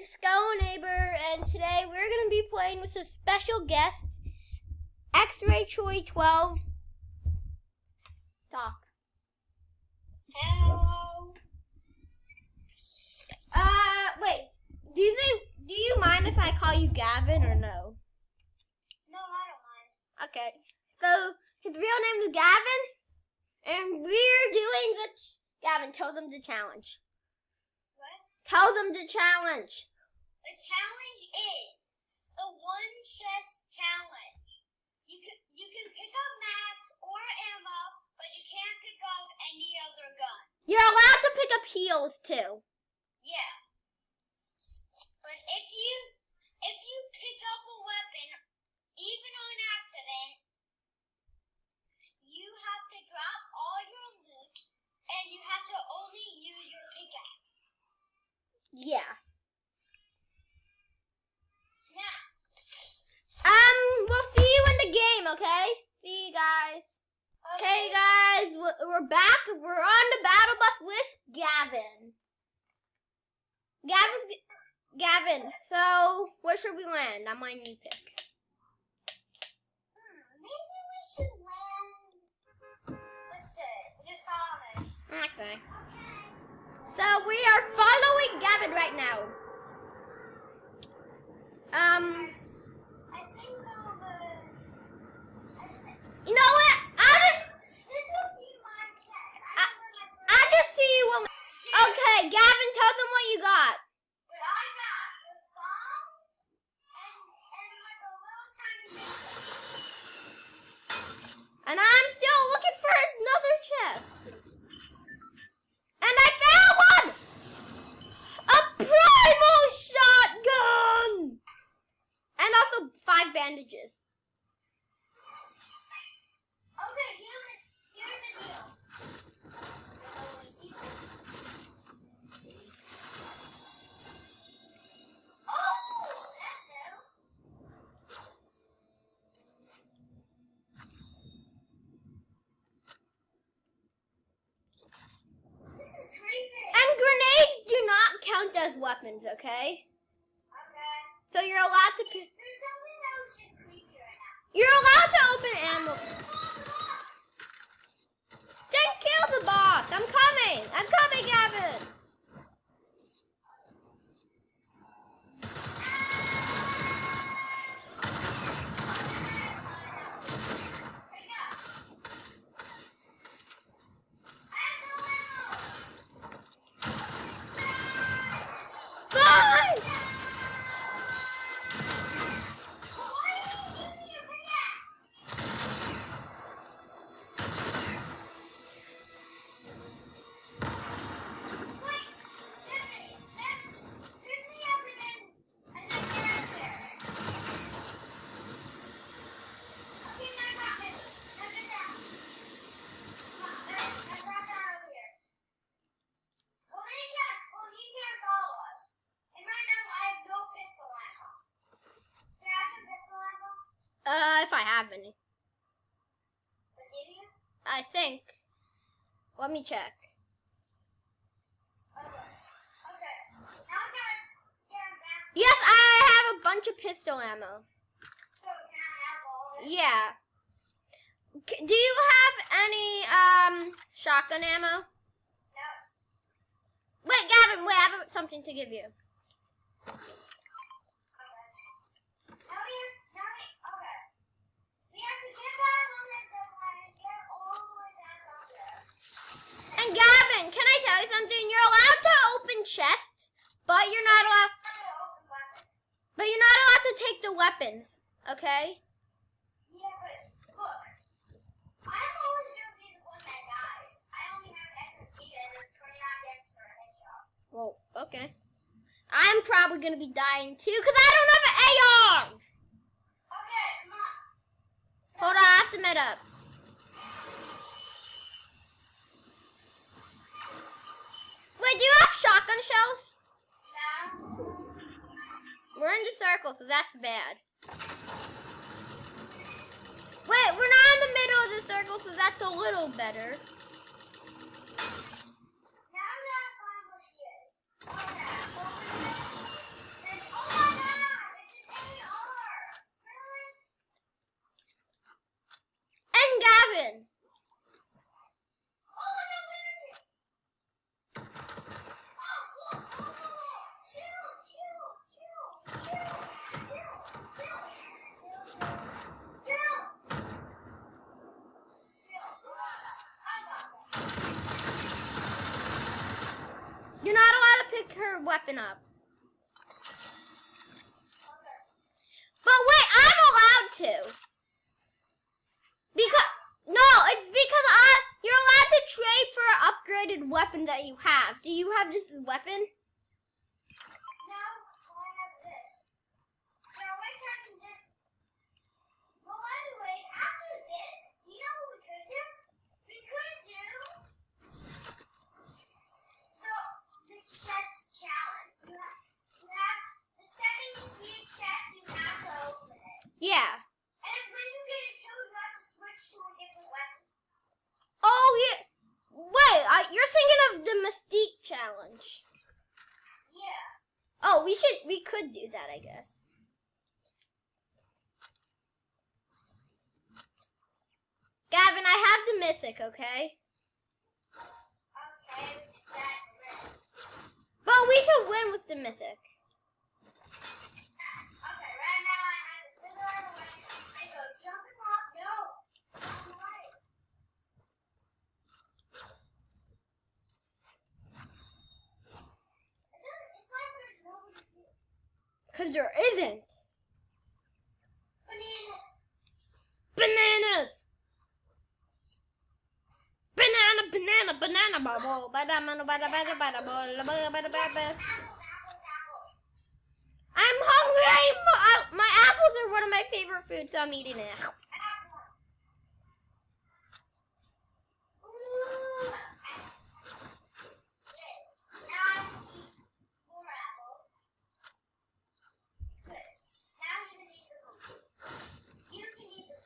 name's Skelo-neighbor, and today we're going to be playing with a special guest, X-Ray Troy 12. Talk. Hello. Wait. Do you mind if I call you Gavin or no? No, I don't mind. Okay. So his real name is Gavin, and we're doing the Gavin. Tell them the challenge. What? Tell them the challenge. The challenge is the one chest challenge. You can pick up mats or ammo, but you can't pick up any other gun. You're allowed to pick up heals too. Yeah. But if you pick up a weapon, even on accident, you have to drop all your loot, and you have to only use your pickaxe. Yeah. Now. We'll see you in the game, okay? See you guys. Okay, guys, we're back. We're on the battle bus with Gavin. Gavin, so where should we land? I'm letting you pick. Maybe we should land. Let's see. Just follow me. Okay. So we are following Gavin right now. I think over. You know what? This will be my chest. I'll just see you when. Okay, Gavin, tell them what you got. But I got the bomb and like a little tiny missile. And I'm still looking for another chest. And I found one! A primal shotgun! And also 5 bandages. Okay, here's the deal. Oh, see? Oh, that's new. This is creepy. And grenades do not count as weapons, okay? Okay. So you're allowed to pick. There's something that was just creepy right now. You're allowed to open ammo. Then kill the boss. I'm coming. I'm coming, Gavin. Bye. If I have any. I think. Let me check. Yes, I have a bunch of pistol ammo. Yeah. Do you have any shotgun ammo? No. Wait, Gavin, wait, I have something to give you. And Gavin, can I tell you something? You're allowed to open chests, but you're not allowed. But you're not allowed to take the weapons, okay? Yeah, but look, I'm always gonna be the one that dies. I only have an SMG that does 29 damage for a headshot. Well, okay. I'm probably gonna be dying too, because I don't have an AR! Okay, come on. Hold on, I have to med up. Wait, do you have shotgun shells? No. We're in the circle, so that's bad. Wait, we're not in the middle of the circle, so that's a little better. Now I'm gonna find where she is. Okay, your weapon up. But wait, I'm allowed to. Because no, it's because you're allowed to trade for an upgraded weapon that you have. Do you have this weapon? No, I have this. So I wish I can just. Well, anyways, after this, do you know what we could do? We could do the chest challenge. You have the second you see a chest, you have to open it. Yeah. And when you get a kill, you have to switch to a different weapon. Oh yeah. Wait, you're thinking of the Mystique challenge. Yeah. Oh, we could do that, I guess. Gavin, I have the Mythic, okay? Okay, which is that red. But we could win with the Mythic. Okay, right now I have to figure out a way. I go jumping off. No. Wrong way. It's like there's nobody here. Because there isn't. Bananas. Bananas! Banana bubble. I'm hungry. My apples are one of my favorite foods, so I'm eating it. Ooh. Good. Now I can eat more apples. Good. Now you can eat the food. You can eat the food.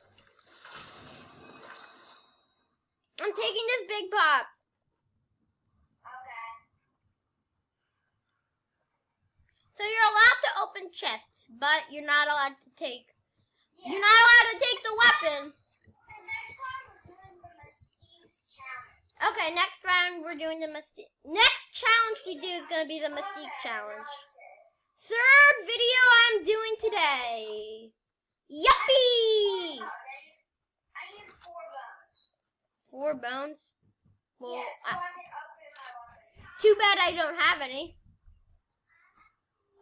I'm taking this big pop. Okay. So you're allowed to open chests, but you're not allowed to take. Yeah. You're not allowed to take the weapon. The next time we're doing the Mystique challenge. Okay, next round we're doing the Mystique. Next challenge we do is gonna be the Mystique challenge. Third video I'm doing today. Yuppie! I need 4 bones. 4 bones. Well, Yeah, so I can upgrade my weapon. too bad I don't have any.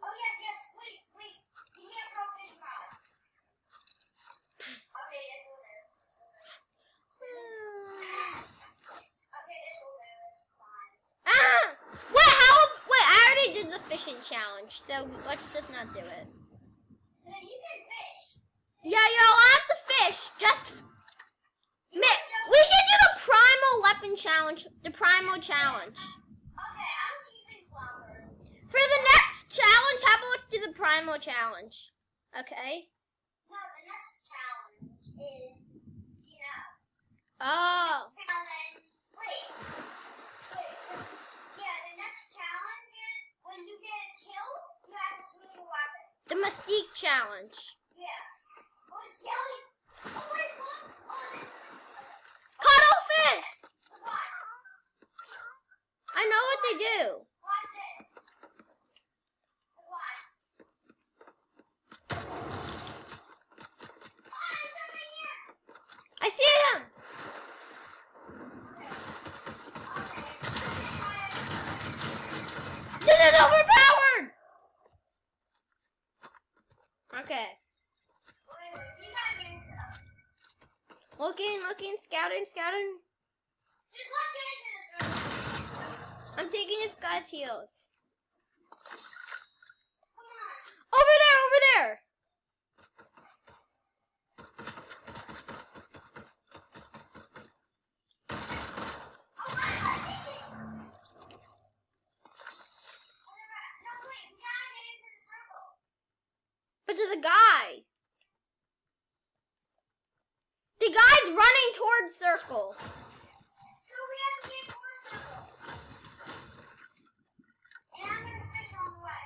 Oh, yes, please. Give me a profish rod. Okay, this will do. Okay, this will do. It's fine. Wait, I already did the fishing challenge, so let's just not do it. No, you can fish. Yeah, you're allowed to fish. We should do the primal weapon challenge. The primal challenge. Okay, I'm keeping flowers. For the next challenge, how about let's do the primal challenge? Okay. No, the next challenge is, Oh. challenge. Wait. Yeah, the next challenge is when you get a kill, you have to switch a weapon. The Mystique challenge. Yeah. Oh, it's jelly. Oh, wait, look. Oh, this is. Cuttlefish! What? I know what they do. Watch this. Watch. Oh, there's something here. I see them. This is overpowered. Okay. You gotta get stuff. Looking, scouting. Just let's get into this room. I'm taking this guy's heels. Come on. Over there. Oh, what? This is. No, wait. We gotta get into the circle. But there's a guy. The guy's running towards circle. So we have to get towards circle. And I'm gonna fish on the way.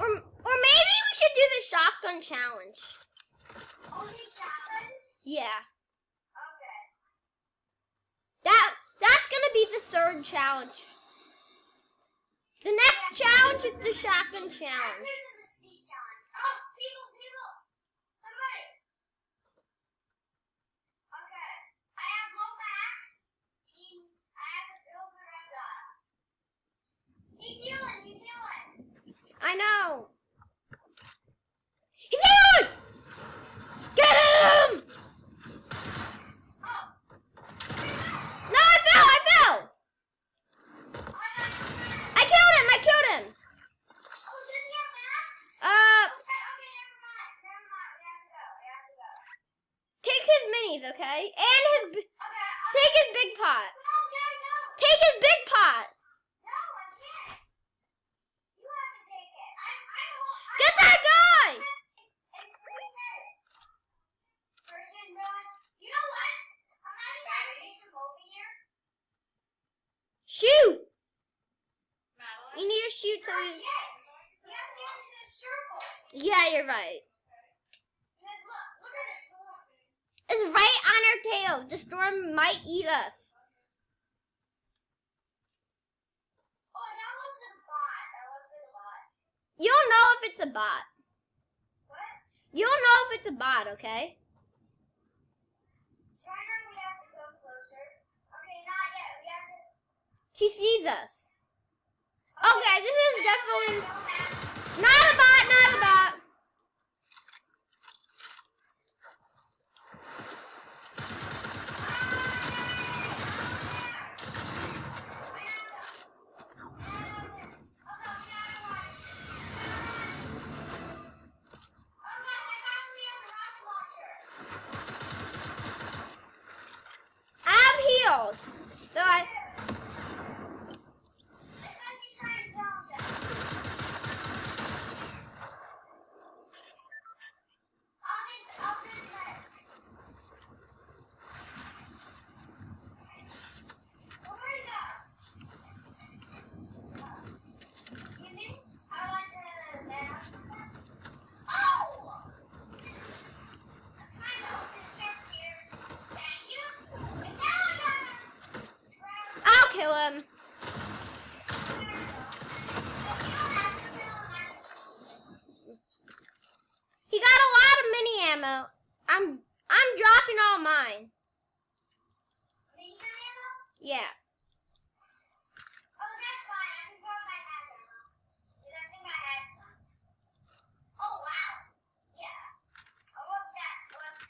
Or maybe we should do the shotgun challenge. Only shotguns? Yeah. Okay. That's gonna be the third challenge. The next challenge is the shotgun challenge. After the Mystique challenge. Oh, people. Somebody. Okay. I have low backs. Means I have to build what I got. He's healing. He's healing. I know. He's healing! Get him! Oh. No, I fell! I fell! Oh, I I killed him! I killed him! Oh, does he have masks? Okay, never mind. Never mind. We have to go. We have to go. Take his minis, okay? And his... Okay. Take his big pot. No, Dad, no. Take his big pot! No, I can't. You have to take it. Get that guy! In 3 minutes. Person, run. You know what? I'm not even going to do some over here. Shoot! Madeline? You need to shoot so Yes. we... You have to get into the circle. Yeah, you're right. Because look at the storm. It's right on our tail. The storm might eat us. Oh, that looks like a bot. That looks like a bot. You'll know if it's a bot. What? You'll know if it's a bot, okay? Strider, we have to go closer. Okay, not yet. We have to. He sees us. Okay, this is definitely No masks. not a bot, not a bot. I have heals. So I... I'll kill him. He got a lot of mini ammo. I'm dropping all mine. Yeah. Oh, that's fine. I can throw my hat down. Because I think I had some. Oh, wow. Yeah. Oh, look, that was.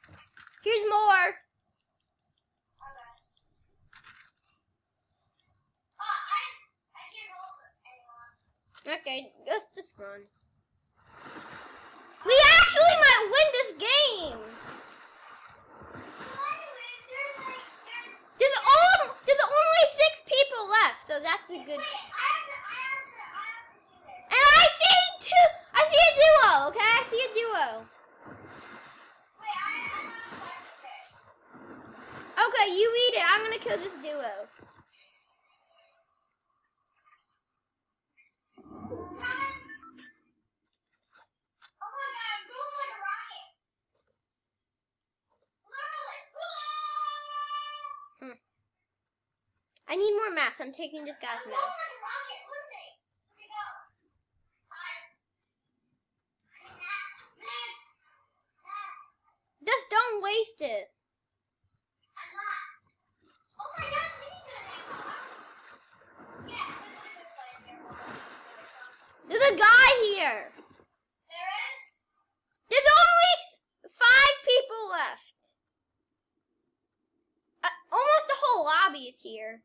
Here's more. Okay. Oh, I can't hold it anymore. Okay, let's just run. We actually might win this game. So anyways, There's only 6 people left, so that's a good. wait, I have to do this. And I see a duo. Okay, I see a duo. Wait, I'm not slicing fish. Okay, you eat it. I'm gonna kill this duo. Oh my god, I'm going like a rocket. Literally. I need more maps. I'm taking this guy's I'm going map. like a rocket. Look at me. Here we go. I need mass. Just don't waste it. I'm not. Oh my god, minigun ammo. Yes, this is a good place here. There's a guy here. There is? There's only 5 people left. Almost the whole lobby is here.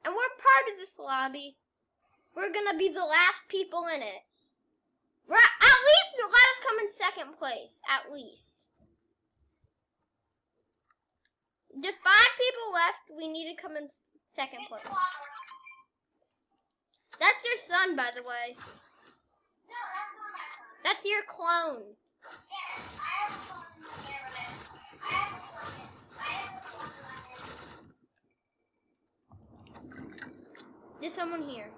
And we're part of this lobby. We're gonna be the last people in it. At least let us come in 2nd place. At least. There's 5 people left. We need to come in 2nd It's the place. clock. That's your son, by the way. No, that's not my son. That's your clone. Yes, I have a clone in my neighborhood. I have a clone. I have a clone in my neighborhood. There's someone here.